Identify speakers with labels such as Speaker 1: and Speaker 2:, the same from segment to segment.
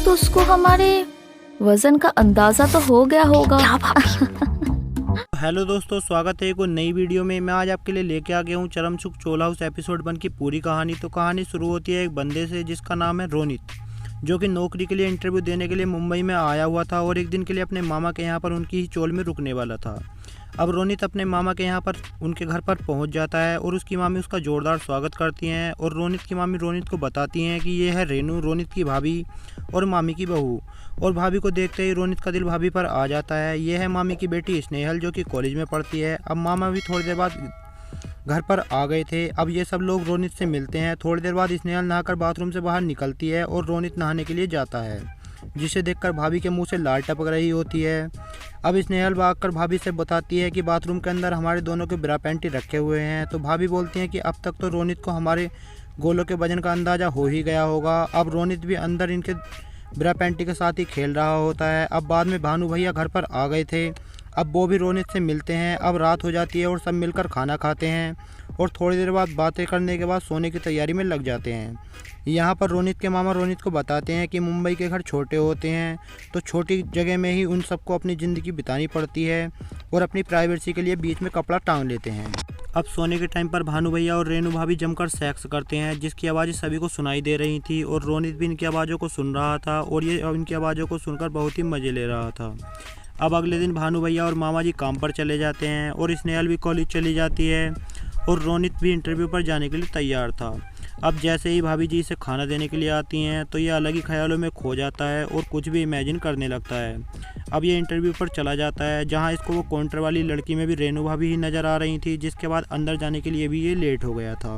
Speaker 1: तो उसको हमारे वजन का अंदाजा तो हो गया होगा।
Speaker 2: क्या भाभी?
Speaker 3: हेलो दोस्तों, स्वागत है एक और नई वीडियो में। मैं आज आपके लिए लेके आ गया हूँ चरमसुख चोला हाउस एपिसोड 1 की पूरी कहानी। तो कहानी शुरू होती है एक बंदे से जिसका नाम है रोनित, जो कि नौकरी के लिए इंटरव्यू देने के लिए मुंबई में आया हुआ था और एक दिन के लिए अपने मामा के यहाँ पर उनकी ही चोल में रुकने वाला था। अब रोनित अपने मामा के यहाँ पर उनके घर पर पहुँच जाता है और उसकी मामी उसका जोरदार स्वागत करती हैं और रोनित की मामी रोनित को बताती हैं कि ये है रेनू, रोनित की भाभी और मामी की बहू। और भाभी को देखते ही रोनित का दिल भाभी पर आ जाता है। यह है मामी की बेटी स्नेहल, जो कि कॉलेज में पढ़ती है। अब मामा भी थोड़ी देर बाद घर पर आ गए थे। अब ये सब लोग रोनित से मिलते हैं। थोड़ी देर बाद स्नेहल नहाकर बाथरूम से बाहर निकलती है और रोनित नहाने के लिए जाता है, जिसे देखकर भाभी के मुंह से लाल टपक रही होती है। अब स्नेहल भागकर भाभी से बताती है कि बाथरूम के अंदर हमारे दोनों के ब्रा पैंटी रखे हुए हैं। तो भाभी बोलती हैं कि अब तक तो रोनित को हमारे गोलों के वजन का अंदाज़ा हो ही गया होगा। अब रोनित भी अंदर इनके ब्रा पैंटी के साथ ही खेल रहा होता है। अब बाद में भानु भैया घर पर आ गए थे। अब वो भी रोनित से मिलते हैं। अब रात हो जाती है और सब मिलकर खाना खाते हैं और थोड़ी देर बाद बातें करने के बाद सोने की तैयारी में लग जाते हैं। यहाँ पर रोनित के मामा रोनित को बताते हैं कि मुंबई के घर छोटे होते हैं, तो छोटी जगह में ही उन सबको अपनी ज़िंदगी बितानी पड़ती है और अपनी प्राइवेसी के लिए बीच में कपड़ा टांग लेते हैं। अब सोने के टाइम पर भानु भैया और रेनू भाभी जमकर सेक्स करते हैं, जिसकी आवाज़ें सभी को सुनाई दे रही थी और रोनित भी इनकी आवाज़ों को सुन रहा था और ये इनकी आवाज़ों को सुनकर बहुत ही मज़े ले रहा था। अब अगले दिन भानु भैया और मामा जी काम पर चले जाते हैं और स्नेहल भी कॉलेज चली जाती है और रोनित भी इंटरव्यू पर जाने के लिए तैयार था। अब जैसे ही भाभी जी इसे खाना देने के लिए आती हैं तो ये अलग ही ख्यालों में खो जाता है और कुछ भी इमेजिन करने लगता है। अब ये इंटरव्यू पर चला जाता है, जहां इसको वो काउंटर वाली लड़की में भी रेनू भाभी ही नज़र आ रही थी, जिसके बाद अंदर जाने के लिए भी ये लेट हो गया था।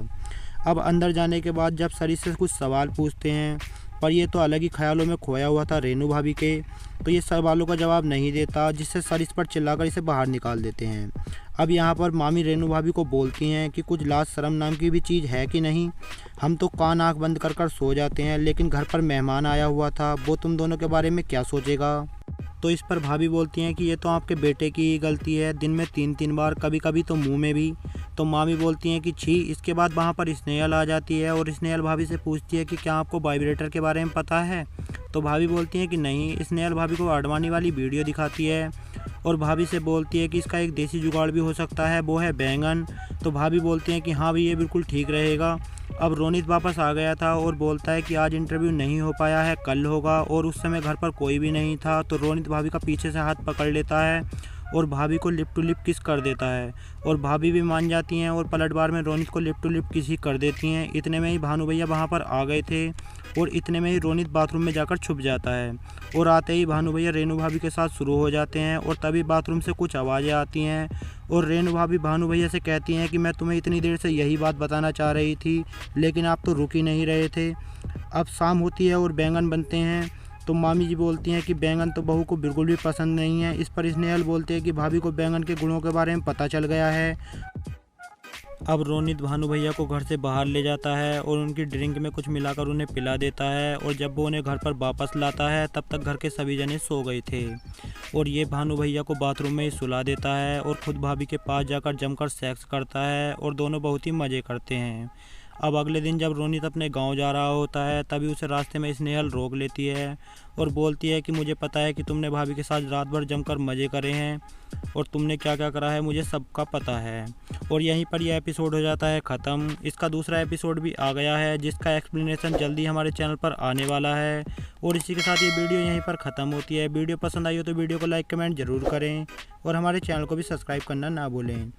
Speaker 3: अब अंदर जाने के बाद जब सर से कुछ सवाल पूछते हैं, पर ये तो अलग ही ख्यालों में खोया हुआ था रेनू भाभी के, तो ये सवालों का जवाब नहीं देता, जिससे सर इस पर चिल्लाकर इसे बाहर निकाल देते हैं। अब यहाँ पर मामी रेनू भाभी को बोलती हैं कि कुछ लाज शर्म नाम की भी चीज़ है कि नहीं। हम तो कान आँख बंद कर कर सो जाते हैं, लेकिन घर पर मेहमान आया हुआ था, वो तुम दोनों के बारे में क्या सोचेगा। तो इस पर भाभी बोलती हैं कि ये तो आपके बेटे की ही गलती है, दिन में 3-3 बार, कभी कभी तो मुंह में भी। तो मामी बोलती हैं कि छी। इसके बाद वहाँ पर स्नेहल आ जाती है और स्नेहल भाभी से पूछती है कि क्या आपको वाइब्रेटर के बारे में पता है। तो भाभी बोलती हैं कि नहीं। स्नेहल भाभी को आडवाणी वाली वीडियो दिखाती है और भाभी से बोलती है कि इसका एक देसी जुगाड़ भी हो सकता है, वो है बैंगन। तो भाभी बोलती हैं कि हाँ भी, ये बिल्कुल ठीक रहेगा। अब रोनित वापस आ गया था और बोलता है कि आज इंटरव्यू नहीं हो पाया है, कल होगा, और उस समय घर पर कोई भी नहीं था। तो रोनित भाभी का पीछे से हाथ पकड़ लेता है और भाभी को लिप टू लिप किस कर देता है और भाभी भी मान जाती हैं और पलटवार में रोनित को लिप टू लिप किस ही कर देती हैं। इतने में ही भानु भैया वहाँ पर आ गए थे और इतने में ही रोनित बाथरूम में जाकर छुप जाता है और आते ही भानु भैया रेनू भाभी के साथ शुरू हो जाते हैं और तभी बाथरूम से कुछ आवाज़ें आती हैं और रेनू भाभी भानु भैया से कहती हैं कि मैं तुम्हें इतनी देर से यही बात बताना चाह रही थी, लेकिन आप तो रुक ही नहीं रहे थे। अब शाम होती है और बैंगन बनते हैं। तो मामी जी बोलती हैं कि बैंगन तो बहू को बिल्कुल भी पसंद नहीं है। इस पर स्नेहल बोलते हैं कि भाभी को बैंगन के गुणों के बारे में पता चल गया है। अब रोनित भानु भैया को घर से बाहर ले जाता है और उनकी ड्रिंक में कुछ मिलाकर उन्हें पिला देता है और जब वो उन्हें घर पर वापस लाता है तब तक घर के सभी जने सो गए थे और ये भानु भैया को बाथरूम में ही सुला देता है और खुद भाभी के पास जाकर जमकर सेक्स करता है और दोनों बहुत ही मज़े करते हैं। अब अगले दिन जब रोनित अपने गांव जा रहा होता है तभी उसे रास्ते में स्नेहल रोक लेती है और बोलती है कि मुझे पता है कि तुमने भाभी के साथ रात भर जमकर मज़े करे हैं और तुमने क्या क्या करा है मुझे सबका पता है। और यहीं पर यह एपिसोड हो जाता है ख़त्म। इसका दूसरा एपिसोड भी आ गया है, जिसका एक्सप्लेनेशन जल्दी हमारे चैनल पर आने वाला है। और इसी के साथ ये वीडियो यहीं पर ख़त्म होती है। वीडियो पसंद आई हो तो वीडियो को लाइक कमेंट ज़रूर करें और हमारे चैनल को भी सब्सक्राइब करना ना भूलें।